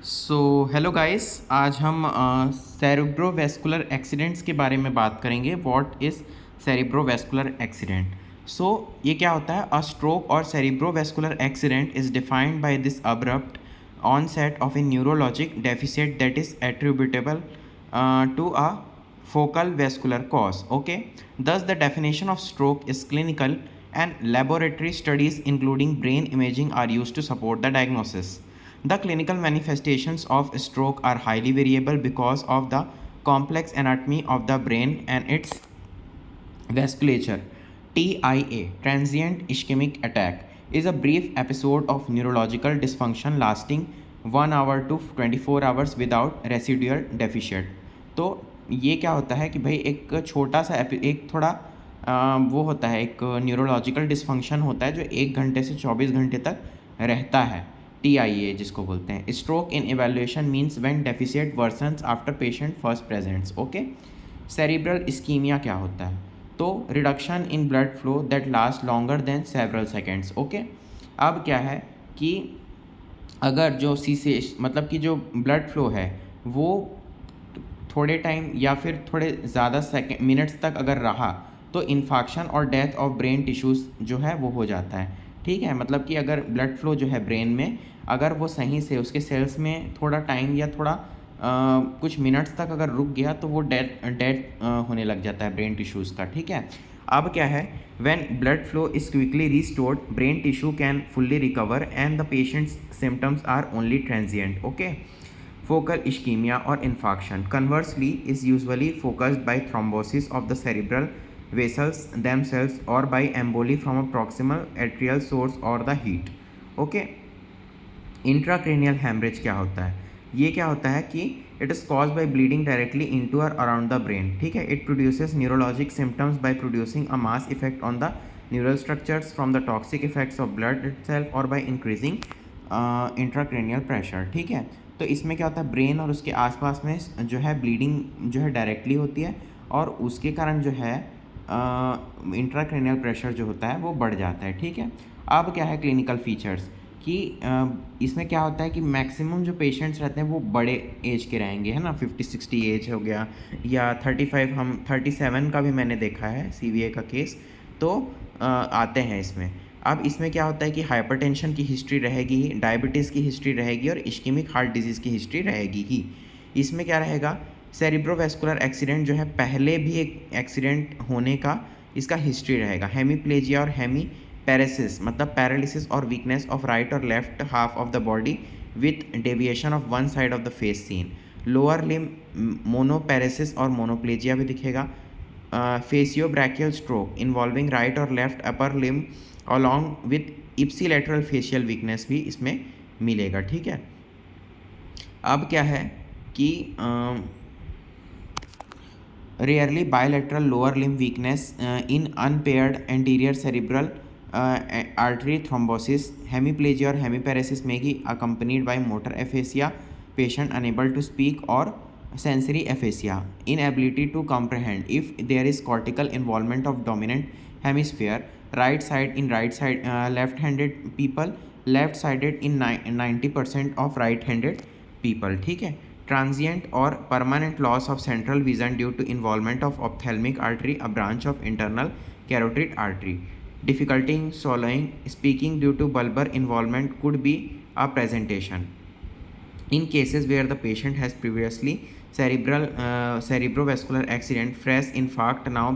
So hello guys, आज हम cerebrovascular accidents के बारे में बात करेंगे। What is cerebrovascular accident? So ये क्या होता है? अ स्ट्रोक और cerebrovascular accident is defined by this abrupt onset of a neurologic deficit that is attributable to a focal vascular cause. Okay, thus the definition of stroke is clinical and laboratory studies including brain imaging are used to support the diagnosis. The clinical manifestations of stroke are highly variable because of the complex anatomy of the brain and its vasculature. TIA, transient ischemic attack, is a brief episode of neurological dysfunction lasting 1 hour to 24 hours without residual deficit. तो ये क्या होता है कि भाई एक छोटा सा एक थोड़ा वो होता है, एक न्यूरोलॉजिकल डिसफंक्शन होता है जो 1 घंटे से 24 घंटे तक रहता है। TIA जिसको बोलते हैं। Stroke in evaluation means when deficit versions after patient first presents. Okay, cerebral ischaemia क्या होता है? तो reduction in blood flow that last longer than several seconds. Okay, अब क्या है कि अगर जो सीसेश मतलब कि जो ब्लड फ्लो है वो थोड़े टाइम या फिर थोड़े ज़्यादा मिनट्स तक अगर रहा तो इन्फाक्शन और डेथ ऑफ ब्रेन टिश्यूज़ जो है वो हो जाता है। ठीक है, मतलब कि अगर ब्लड फ्लो जो है ब्रेन में अगर वो सही से उसके सेल्स में थोड़ा टाइम या थोड़ा कुछ मिनट्स तक अगर रुक गया तो वो डेथ होने लग जाता है ब्रेन टिश्यूज़ का। ठीक है, अब क्या है, when blood flow is quickly restored brain tissue can fully recover and the patients symptoms are only transient. Okay, focal ischemia or infarction conversely is usually focused by thrombosis of the cerebral vessels themselves or by emboli from a proximal arterial source or the heat. Okay, intracranial haemorrhage क्या होता है? ये क्या होता है कि it is cause by bleeding directly into और around the brain. ठीक है, it produces neurologic symptoms by producing a mass effect on the neural structures from the toxic effects of blood itself और बाय इंक्रीजिंग इंट्राक्रेनियल प्रेशर। ठीक है, तो इसमें क्या होता है, ब्रेन और उसके आसपास में जो है ब्लीडिंग जो है डायरेक्टली होती है और उसके कारण जो है इंट्राक्रेनियल प्रेशर जो होता है वो बढ़ जाता है। ठीक है, अब क्या है क्लिनिकल फीचर्स कि इसमें क्या होता है कि मैक्सिमम जो पेशेंट्स रहते हैं वो बड़े एज के रहेंगे, है ना, 50-60 एज हो गया या 35, हम 37 का भी मैंने देखा है CVA का केस, तो आते हैं इसमें। अब इसमें क्या होता है कि हाइपरटेंशन की हिस्ट्री रहेगी, डायबिटीज़ की हिस्ट्री रहेगी और इश्केमिक हार्ट डिजीज़ की हिस्ट्री रहेगी ही। इसमें क्या रहेगा, सेरिब्रोवैस्कुलर एक्सीडेंट जो है पहले भी एक एक्सीडेंट होने का इसका हिस्ट्री रहेगा। हेमीप्लेजिया और हेमी पैरेसिस मतलब पैरालिसिस और वीकनेस ऑफ राइट और left half of the body with deviation of one side of the face seen. Lower limb monoparesis और मोनोप्लेजिया भी दिखेगा। फेसियोब्रैकियल स्ट्रोक इन्वॉल्विंग राइट और left upper limb along with ipsilateral facial weakness भी इसमें मिलेगा। ठीक है, अब क्या है कि rarely bilateral lower limb weakness in unpaired anterior cerebral artery thrombosis. Hemiplegia or hemiparesis may be accompanied by motor aphasia, patient unable to speak, or sensory aphasia, inability to comprehend if there is cortical involvement of dominant hemisphere, right side in right side left-handed people, left-sided in 90% of right-handed people. ठीक है, transient or permanent loss of central vision due to involvement of ophthalmic artery, a branch of internal carotid artery. Difficulty in swallowing, speaking due to bulbar involvement could be a presentation. In cases where the patient has previously cerebrovascular accident, fresh infarct now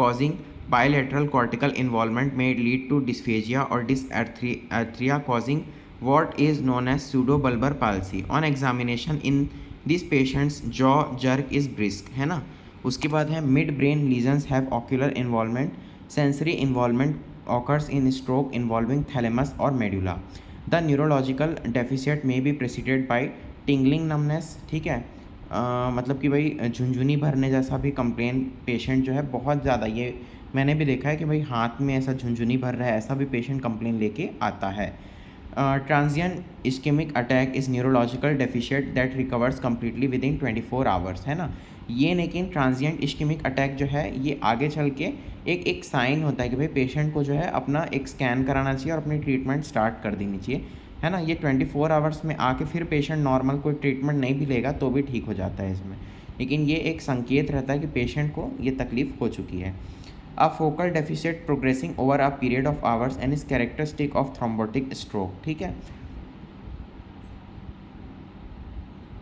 causing bilateral cortical involvement may lead to dysphagia or dysarthria causing what is known as pseudobulbar palsy. On examination in these patients jaw jerk is brisk, है ना। उसके बाद है mid brain lesions have ocular involvement. Sensory involvement occurs in stroke involving thalamus or medulla. The neurological deficit may be preceded by tingling numbness. ठीक है, मतलब कि भाई झुंझुनी भरने जैसा भी कंप्लेन पेशेंट जो है बहुत ज़्यादा, ये मैंने भी देखा है कि भाई हाथ में ऐसा झुंझुनी भर रहा है, ऐसा भी पेशेंट कंप्लेन लेके आता है। Transient ischaemic attack is neurological deficit that recovers completely within 24 hours, है ना। ये लेकिन ट्रांजिएंट इस्केमिक अटैक जो है ये आगे चल के एक साइन होता है कि भाई पेशेंट को जो है अपना एक स्कैन कराना चाहिए और अपनी ट्रीटमेंट स्टार्ट कर देनी चाहिए, है ना। ये 24 आवर्स में आके फिर पेशेंट नॉर्मल कोई ट्रीटमेंट नहीं भी लेगा तो भी ठीक हो जाता है इसमें, लेकिन ये एक संकेत रहता है कि पेशेंट को ये तकलीफ़ हो चुकी है। A focal deficit progressing over a period of hours and is characteristic of thrombotic stroke. ठीक है,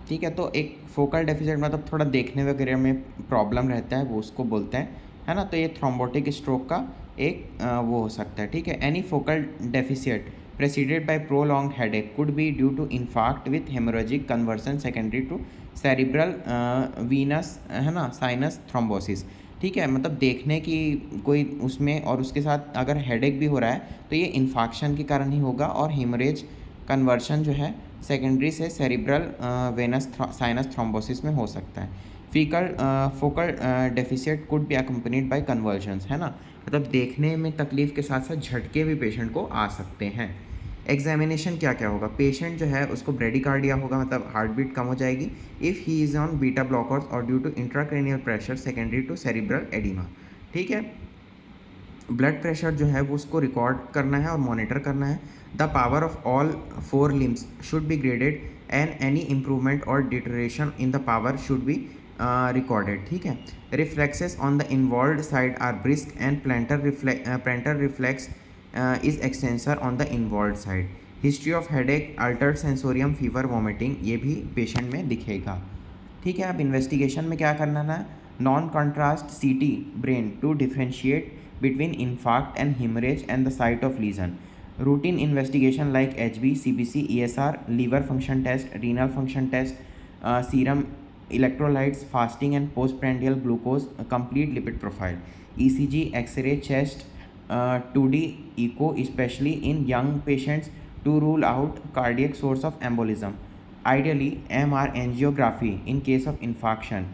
ठीक है। तो एक फोकल डेफिसिट मतलब थोड़ा देखने वगैरह में प्रॉब्लम रहता है, वो उसको बोलते हैं, है ना। तो ये थ्रोम्बोटिक स्ट्रोक का एक वो हो सकता है। ठीक है, any focal deficit preceded by prolong headache could be due to infarct with haemorrhagic conversion secondary to cerebral venous, है ना, साइनस थ्रोम्बोसिस। ठीक है, मतलब देखने की कोई उसमें, और उसके साथ अगर हेडेक भी हो रहा है तो ये इन्फाक्शन के कारण ही होगा, और हेमरेज कन्वर्शन जो है सेकेंडरी से सेरिब्रल वेनस साइनस थ्रोम्बोसिस में हो सकता है। Faecal focal deficit could be accompanied by convergence, है ना, मतलब देखने में तकलीफ के साथ साथ झटके भी पेशेंट को आ सकते हैं। एग्जामिनेशन क्या क्या होगा, पेशेंट जो है उसको ब्रेडिकार्डिया होगा, मतलब हार्ट बीट कम हो जाएगी if he is on beta blockers और due to intracranial pressure secondary to cerebral oedema. ठीक है, ब्लड प्रेशर जो है वो उसको रिकॉर्ड करना है और मॉनिटर करना है। The power of all 4 limbs should be graded and any improvement और deterioration in the power should be recorded. ठीक है, reflexes on the involved side are brisk and plantar reflex is extensor on the involved side. History of headache, altered sensorium, fever, vomiting, ये भी patient में दिखेगा। ठीक है, अब investigation में क्या करना है, non contrast CT brain to differentiate between infarct and hemorrhage and the site of lesion. Routine investigation like HB, CBC, ESR, liver function test, renal function test, serum electrolytes, fasting and postprandial glucose, complete lipid profile, ECG, X-ray, chest, 2D echo, especially in young patients to rule out cardiac source of embolism. Ideally, MR angiography in case of infarction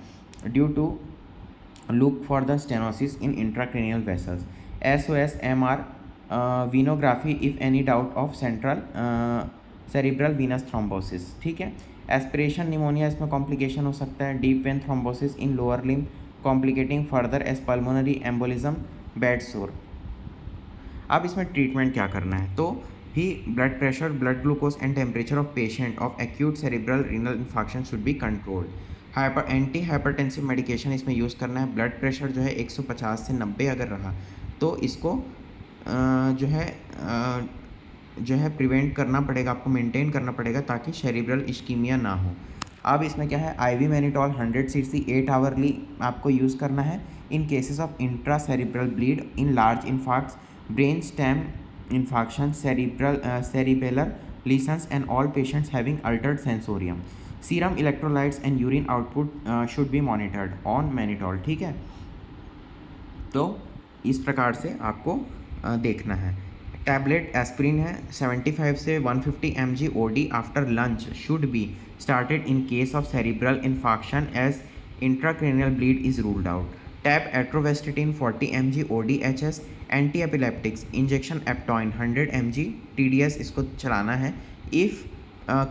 due to look for the stenosis in intracranial vessels. SOS MR venography if any doubt of central cerebral venous thrombosis. ठीक है, aspiration pneumonia इसमें complication हो सकता है। Deep vein thrombosis in lower limb complicating further as pulmonary embolism, bed sore. अब इसमें treatment क्या करना है, तो ही blood pressure, blood glucose and temperature of patient of acute cerebral renal infection should be controlled. Anti hypertensive medication इसमें use करना है। ब्लड प्रेशर जो है 150 से 90 अगर रहा तो इसको जो है प्रिवेंट करना पड़ेगा, आपको मेंटेन करना पड़ेगा ताकि सेरिब्रल इश्कीमिया ना हो। अब इसमें क्या है, आईवी मैनिटॉल 100 cc 8 आवरली आपको यूज़ करना है in cases of intra cerebral bleed in large infarcts, brain stem infarction, cerebellar lesions and all patients having altered sensorium. Serum electrolytes and urine output should be monitored on mannitol। ठीक है, तो इस प्रकार से आपको देखना है। टैबलेट एस्पिरिन है 75 से 150 mg OD after lunch should be started in case of cerebral infarction as intracranial bleed is ruled out. Tab atorvastatin 40 mg ODHS। Anti epileptics injection Eptoin 100 mg TDS इसको चलाना है if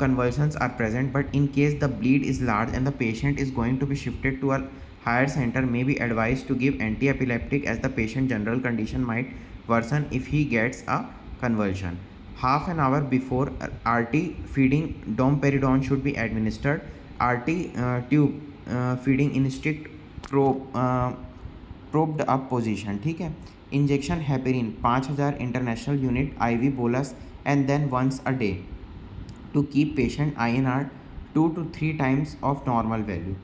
convulsions are present, but in case the bleed is large and the patient is going to be shifted to a higher center, may be advised to give anti-epileptic as the patient general condition might worsen if he gets a convulsion. Half an hour before RT feeding, domperidone should be administered. RT tube feeding in strict probed up position। ठीक है, injection heparin 5000 international unit IV bolus and then once a day to keep patient INR 2 to 3 times of normal value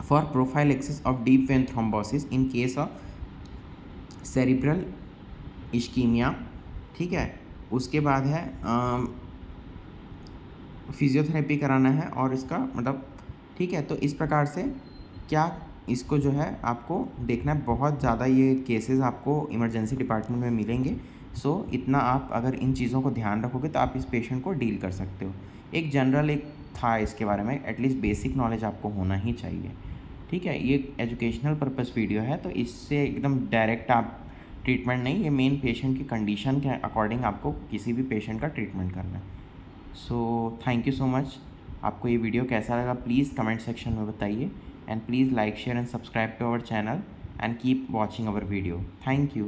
for prophylaxis of deep vein thrombosis in case of cerebral ischemia। ठीक है, उसके बाद है physiotherapy कराना है और इसका मतलब, ठीक है। तो इस प्रकार से क्या इसको जो है आपको देखना है, बहुत ज़्यादा ये केसेस आपको इमरजेंसी डिपार्टमेंट में मिलेंगे। सो इतना आप अगर इन चीज़ों को ध्यान रखोगे तो आप इस पेशेंट को डील कर सकते हो। एक जनरल एक था इसके बारे में, एटलीस्ट बेसिक नॉलेज आपको होना ही चाहिए। ठीक है, ये एजुकेशनल पर्पस वीडियो है, तो इससे एकदम डायरेक्ट आप ट्रीटमेंट नहीं, ये मेन पेशेंट की कंडीशन के अकॉर्डिंग आपको किसी भी पेशेंट का ट्रीटमेंट करना है। So thank you so much. आपको ये वीडियो कैसा लगा प्लीज़ कमेंट सेक्शन में बताइए, and please like, share and subscribe to our channel and keep watching our video. Thank you.